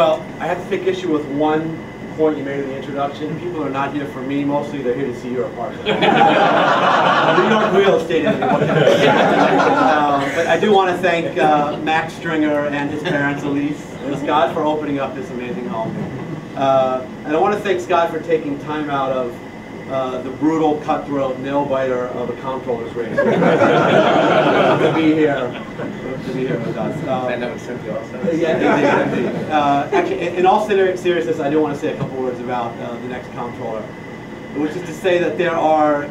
Well, I have to take issue with one point you made in the introduction. People are not here for me, mostly they're here to see your apartment. New York real estate agent. But I do want to thank Max Stringer and his parents, Elise and Scott, for opening up this amazing home. And I want to thank Scott for taking time out of the brutal, cutthroat, nail-biter of a comptroller's race to be here with us. And that was Cynthia also. Yeah, indeed. Actually, in all seriousness, I do want to say a couple words about the next comptroller, which is to say that there are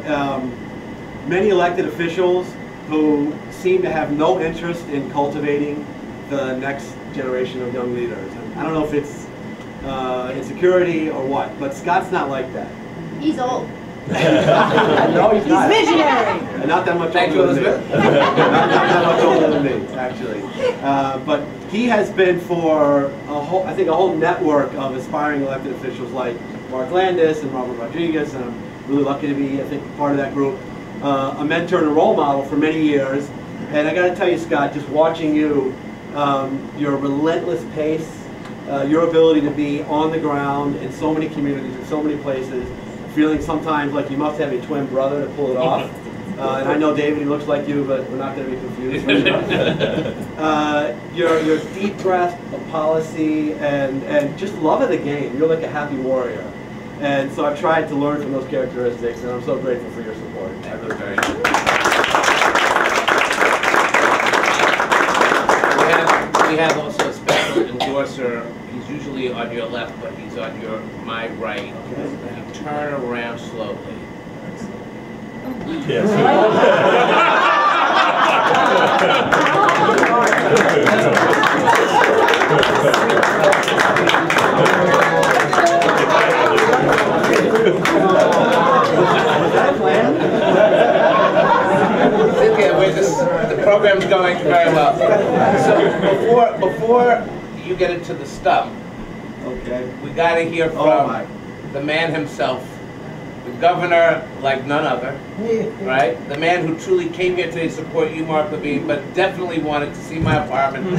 many elected officials who seem to have no interest in cultivating the next generation of young leaders. And I don't know if it's insecurity or what, but Scott's not like that. He's old. No, he's not. He's visionary. Not that much older than me. Not that much older than me, actually. But he has been for I think a whole network of aspiring elected officials like Mark Landis and Robert Rodriguez, and I'm really lucky to be, I think, part of that group, a mentor and a role model for many years. And I got to tell you, Scott, just watching you, your relentless pace, your ability to be on the ground in so many communities, in so many places, feeling sometimes like you must have a twin brother to pull it off. And I know David, he looks like you, but we're not going to be confused. Your deep grasp of policy and just love of the game. You're like a happy warrior. And so I've tried to learn from those characteristics, and I'm so grateful for your support. I really very We have also a special endorser. He's usually on your left, but he's on my right. Okay. You turn around slowly. Yes. Cynthia, the program's going very well. So before you get into the stump, Okay. we got to hear from the man himself, the governor like none other, right? The man who truly came here today to support you, Mark Levine, but definitely wanted to see my apartment. And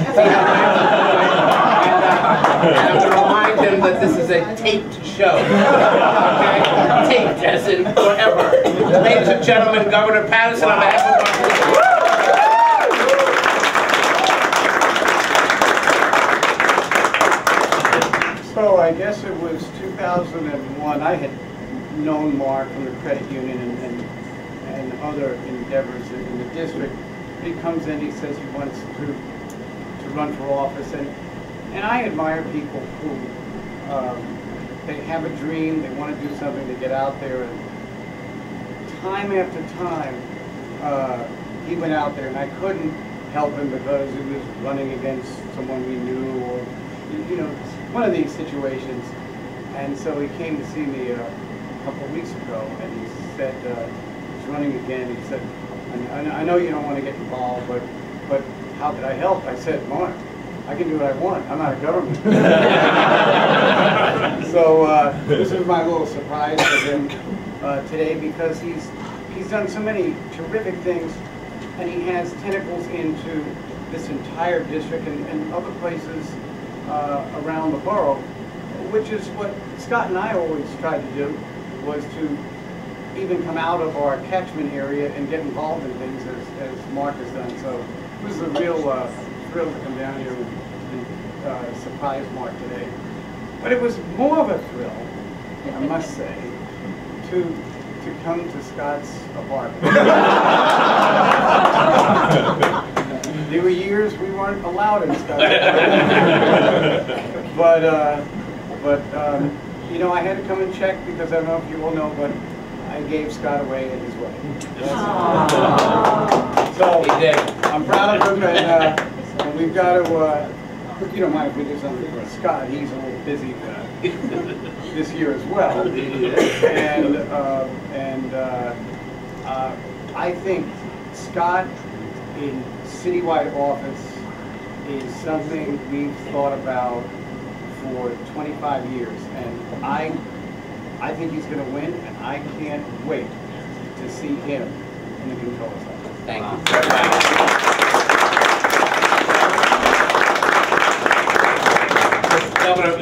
I'm going to remind him that this is a taped show, okay? Taped as in forever. Ladies and gentlemen, Governor Paterson on behalf of Mark Levine. So I guess it was 2001. I had known Mark from the credit union and other endeavors in the district. He comes in, he says he wants to run for office, and I admire people who they have a dream, they want to do something, to get out there, and time after time he went out there, and I couldn't help him because he was running against someone we knew, or one of these situations. And so he came to see me a couple of weeks ago, and he said he's running again. He said, I know you don't want to get involved, but how could I help? I said, Mark, I can do what I want. I'm out of government. So this is my little surprise for him today, because he's done so many terrific things, and he has tentacles into this entire district and other places around the borough, which is what Scott and I always tried to do, was to even come out of our catchment area and get involved in things as Mark has done. So it was a real thrill to come down here and surprise Mark today. But it was more of a thrill, I must say, to come to Scott's apartment. There were years we weren't allowed in Scott's apartment. But I had to come and check, because I don't know if you all know, but I gave Scott away in his way. So I'm proud of him, and we've got to, you don't mind if we do something for Scott. He's a little busy this year as well. And I think Scott in citywide office is something we've thought about for 25 years, and I think he's going to win, and I can't wait to see him in the controller's office. Thank you. Governor,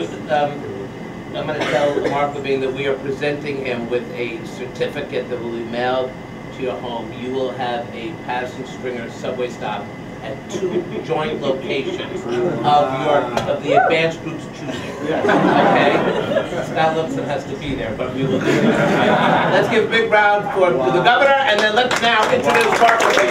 I'm going to tell Mark Levine that we are presenting him with a certificate that will be mailed to your home. You will have a Paterson Stringer subway stop at 2 joint locations of the advanced group's choosing. Okay? Scott Lipson has to be there, but we will do it. Let's give a big round for the governor, and then let's now introduce Mark Levine.